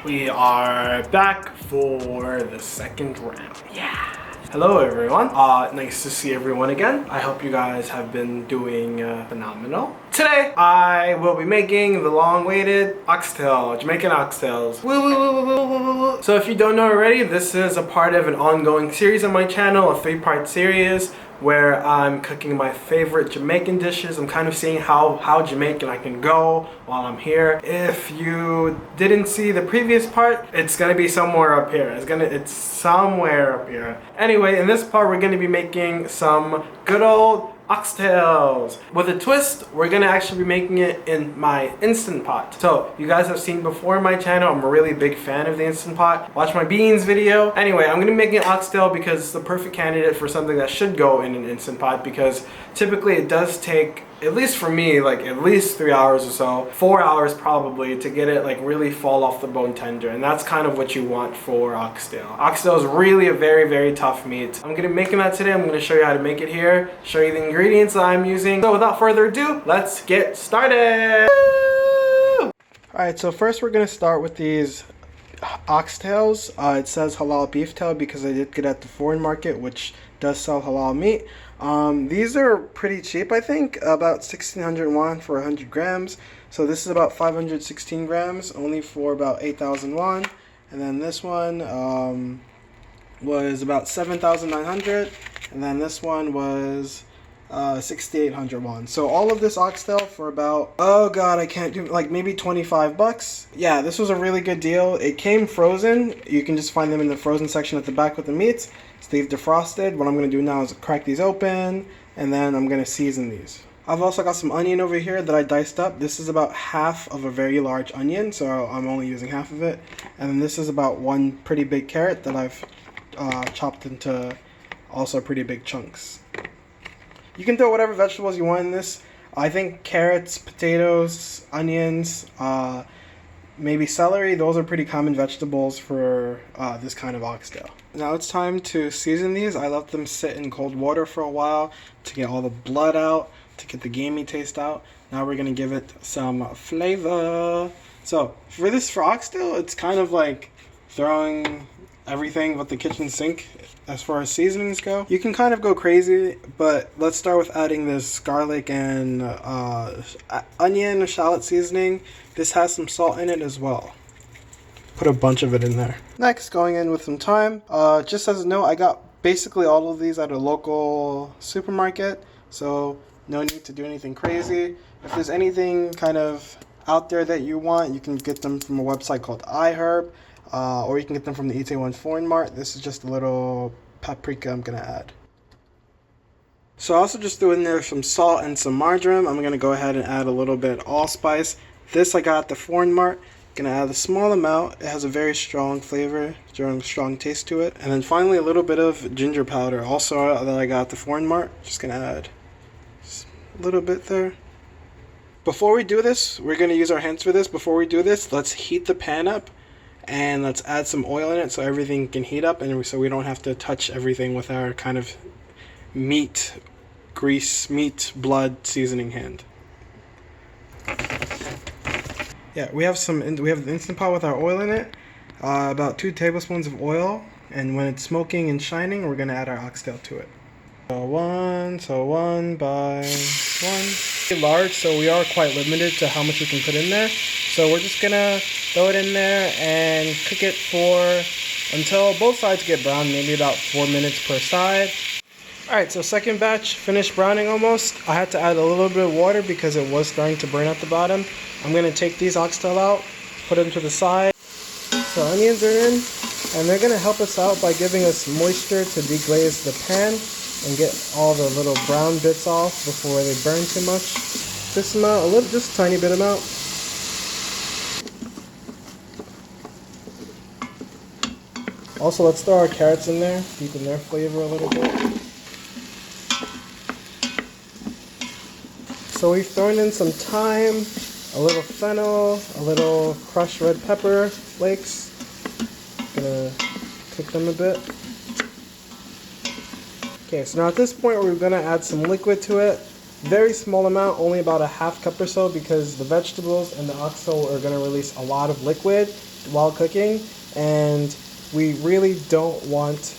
We are back for the second round. Yeah. Hello everyone. Nice to see everyone again. I hope you guys have been doing phenomenal. Today I will be making the long-awaited oxtail, Jamaican oxtails. So if you don't know already, this is a part of an ongoing series on my channel, a 3-part series where I'm cooking my favorite Jamaican dishes. I'm kind of seeing how Jamaican I can go while I'm here. If you didn't see the previous part, it's gonna be somewhere up here. It's somewhere up here. Anyway, in this part we're gonna be making some good old oxtails. With a twist, we're gonna actually be making it in my Instant Pot. So you guys have seen before in my channel, I'm a really big fan of the Instant Pot. Watch my beans video. Anyway, I'm gonna be making an oxtail because it's the perfect candidate for something that should go in an Instant Pot, because typically it does take, at least for me, like at least 3 hours or so, 4 hours probably, to get it like really fall off the bone tender. And that's kind of what you want for oxtail. Oxtail is really a very, very tough meat. I'm gonna be making that today. I'm gonna show you how to make it here, show you the ingredients that I'm using. So without further ado, let's get started. Alright, so first we're gonna start with these oxtails. It says halal beef tail because I did get at the foreign market, which does sell halal meat. These are pretty cheap, I think, about 1600 won for 100 grams. So this is about 516 grams, only for about 8,000 won. And then this one was about 7,900, and then this one was 6,800 won. So all of this oxtail for about, oh god, I can't do, like maybe 25 bucks. Yeah, this was a really good deal. It came frozen. You can just find them in the frozen section at the back with the meats. So they've defrosted. What I'm going to do now is crack these open, and then I'm going to season these. I've also got some onion over here that I diced up. This is about half of a very large onion, so I'm only using half of it. And then this is about one pretty big carrot that I've chopped into also pretty big chunks. You can throw whatever vegetables you want in this. I think carrots, potatoes, onions, maybe celery. Those are pretty common vegetables for this kind of oxtail. Now it's time to season these. I let them sit in cold water for a while to get all the blood out, to get the gamey taste out. Now we're going to give it some flavor. So for oxtail, it's kind of like throwing everything but the kitchen sink as far as seasonings go. You can kind of go crazy, but let's start with adding this garlic and onion shallot seasoning. This has some salt in it as well. Put a bunch of it in there. Next, going in with some thyme. Just as a note, I got basically all of these at a local supermarket, so no need to do anything crazy. If there's anything kind of out there that you want, you can get them from a website called iHerb. Or you can get them from the Itaewon Foreign Mart. This is just a little paprika I'm going to add. So I also just threw in there some salt and some marjoram. I'm going to go ahead and add a little bit of allspice. This I got at the Foreign Mart. I'm going to add a small amount. It has a very strong flavor, strong taste to it. And then finally a little bit of ginger powder, also that I got at the Foreign Mart. Just going to add just a little bit there. Before we do this, we're going to use our hands for this. Before we do this, let's heat the pan up. And let's add some oil in it so everything can heat up, and so we don't have to touch everything with our kind of meat, blood seasoning hand. Yeah, we have the Instant Pot with our oil in it, about 2 tablespoons of oil, and when it's smoking and shining, we're going to add our oxtail to it. So one by one. Large, so we are quite limited to how much we can put in there. So we're just gonna throw it in there and cook it until both sides get brown, maybe about 4 minutes per side. Alright, so second batch finished browning almost. I had to add a little bit of water because it was starting to burn at the bottom. I'm gonna take these oxtail out, put them to the side. So onions are in, and they're gonna help us out by giving us moisture to deglaze the pan and get all the little brown bits off before they burn too much. This amount, just a tiny bit amount. Also, let's throw our carrots in there, deepen their flavor a little bit. So we've thrown in some thyme, a little fennel, a little crushed red pepper flakes. Gonna cook them a bit. Okay, so now at this point we're gonna add some liquid to it. Very small amount, only about a half cup or so, because the vegetables and the oxtail are going to release a lot of liquid while cooking, and we really don't want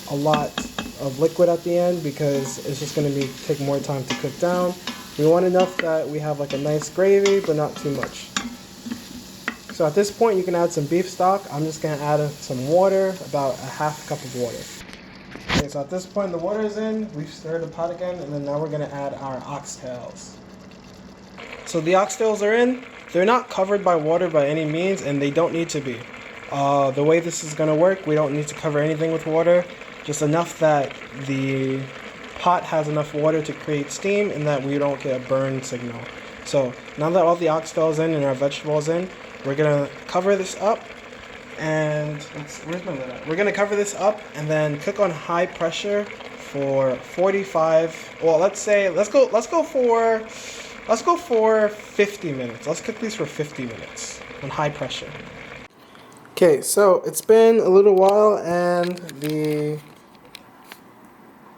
a lot of liquid at the end because it's just going to take more time to cook down. We want enough that we have like a nice gravy, but not too much. So at this point you can add some beef stock. I'm just going to add some water, about a half cup of water. Okay, so at this point the water is in, we've stirred the pot again, and then now we're going to add our oxtails. So the oxtails are in. They're not covered by water by any means, and they don't need to be. The way this is going to work, we don't need to cover anything with water, just enough that the pot has enough water to create steam and that we don't get a burn signal. So now that all the oxtail is in and our vegetables in, we're going to cover this up. And where's my lid at? We're gonna cover this up and then cook on high pressure for 45. Well, let's go for 50 minutes. Let's cook these for 50 minutes on high pressure. Okay, so it's been a little while and the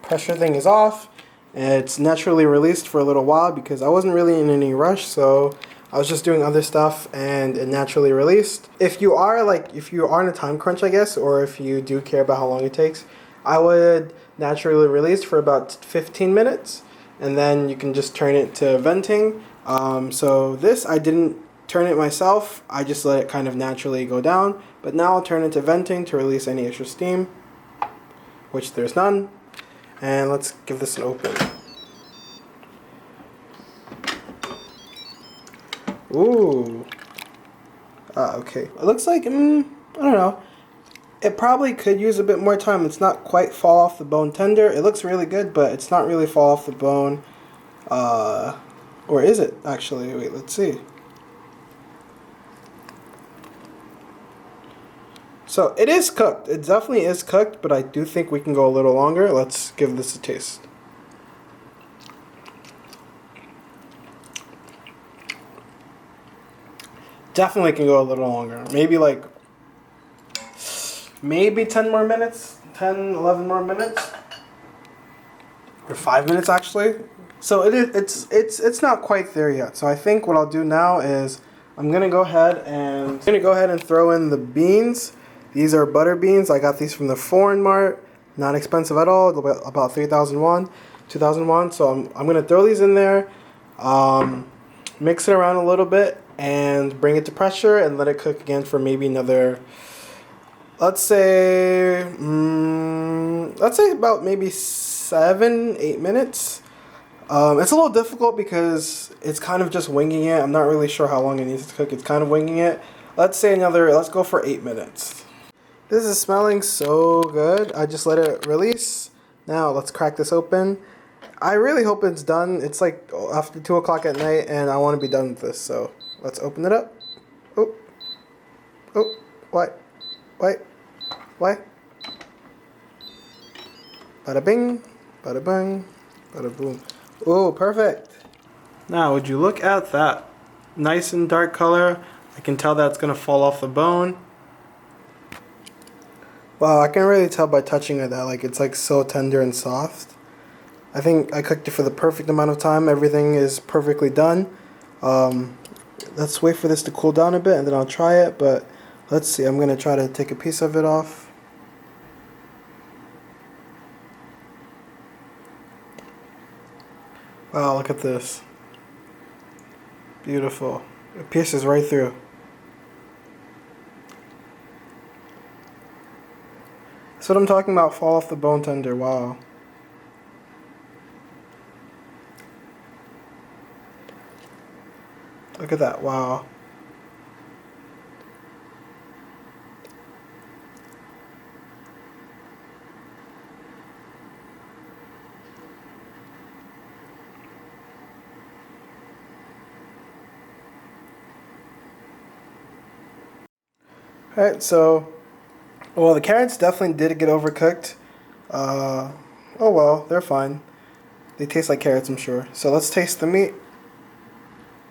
pressure thing is off. It's naturally released for a little while because I wasn't really in any rush, so I was just doing other stuff and it naturally released. If you are in a time crunch, I guess, or if you do care about how long it takes, I would naturally release for about 15 minutes and then you can just turn it to venting. So this, I didn't turn it myself, I just let it kind of naturally go down, but now I'll turn it to venting to release any extra steam, which there's none. And let's give this an open. Ooh. Okay. It looks like, I don't know. It probably could use a bit more time. It's not quite fall off the bone tender. It looks really good, but it's not really fall off the bone. Or is it, actually? Wait, let's see. So, it is cooked. It definitely is cooked, but I do think we can go a little longer. Let's give this a taste. Definitely can go a little longer. Maybe 10 more minutes, 10, 11 more minutes, or 5 minutes actually. So it's not quite there yet. So I think what I'll do now is I'm gonna go ahead and throw in the beans. These are butter beans. I got these from the Foreign Mart. Not expensive at all. About 3,000 won, 2,000 won. So I'm gonna throw these in there, mix it around a little bit, and bring it to pressure and let it cook again for maybe another, let's say about maybe 7-8 minutes. It's a little difficult because it's kind of just winging it. I'm not really sure how long it needs to cook. It's kind of winging it. Let's go for 8 minutes. This is smelling so good. I just let it release. Now let's crack this open. I really hope it's done. It's like after 2 o'clock at night and I want to be done with this, so let's open it up. Oh, what? Bada bing, bada bang, bada boom. Oh, perfect. Now, would you look at that? Nice and dark color. I can tell that's gonna fall off the bone. Wow, I can really tell by touching it that like it's like so tender and soft. I think I cooked it for the perfect amount of time. Everything is perfectly done. Let's wait for this to cool down a bit and then I'll try it, but let's see. I'm gonna try to take a piece of it off. Wow, look at this. Beautiful. It pierces right through. That's what I'm talking about, fall off the bone tender. Wow. Look at that, wow. Alright, so, well, the carrots definitely did get overcooked. Oh well, they're fine. They taste like carrots, I'm sure. So let's taste the meat.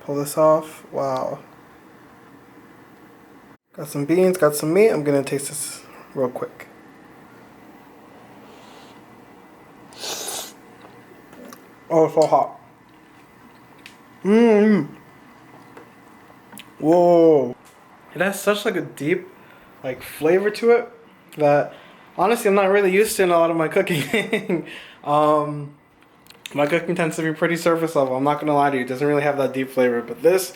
Pull this off. Wow. Got some beans, got some meat. I'm gonna taste this real quick. Oh, it's so hot. Whoa. It has such like a deep like flavor to it that honestly I'm not really used to in a lot of my cooking. My cooking tends to be pretty surface level. I'm not gonna lie to you, it doesn't really have that deep flavor, but this,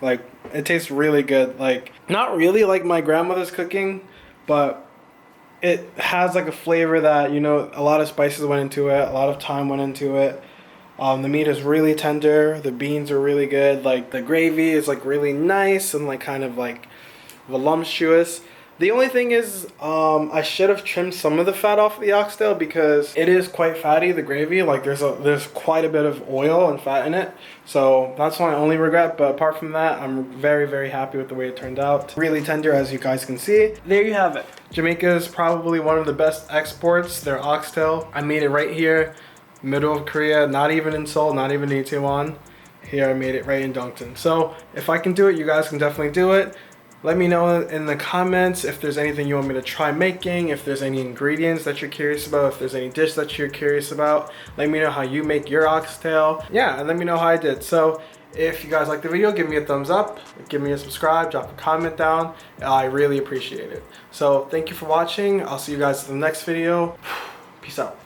like, it tastes really good. Like, not really like my grandmother's cooking, but it has like a flavor that, you know, a lot of spices went into it, a lot of thyme went into it. The meat is really tender, the beans are really good, like the gravy is like really nice and like kind of like voluptuous. The only thing is, I should have trimmed some of the fat off the oxtail because it is quite fatty, the gravy. Like there's quite a bit of oil and fat in it. So that's my only regret. But apart from that, I'm very, very happy with the way it turned out. Really tender, as you guys can see. There you have it. Jamaica is probably one of the best exports, their oxtail. I made it right here, middle of Korea, not even in Seoul, not even in Itaewon. Here I made it right in Dongtan. So if I can do it, you guys can definitely do it. Let me know in the comments if there's anything you want me to try making, if there's any ingredients that you're curious about, if there's any dish that you're curious about. Let me know how you make your oxtail. Yeah, and let me know how I did. So if you guys like the video, give me a thumbs up, give me a subscribe, drop a comment down. I really appreciate it. So thank you for watching. I'll see you guys in the next video. Peace out.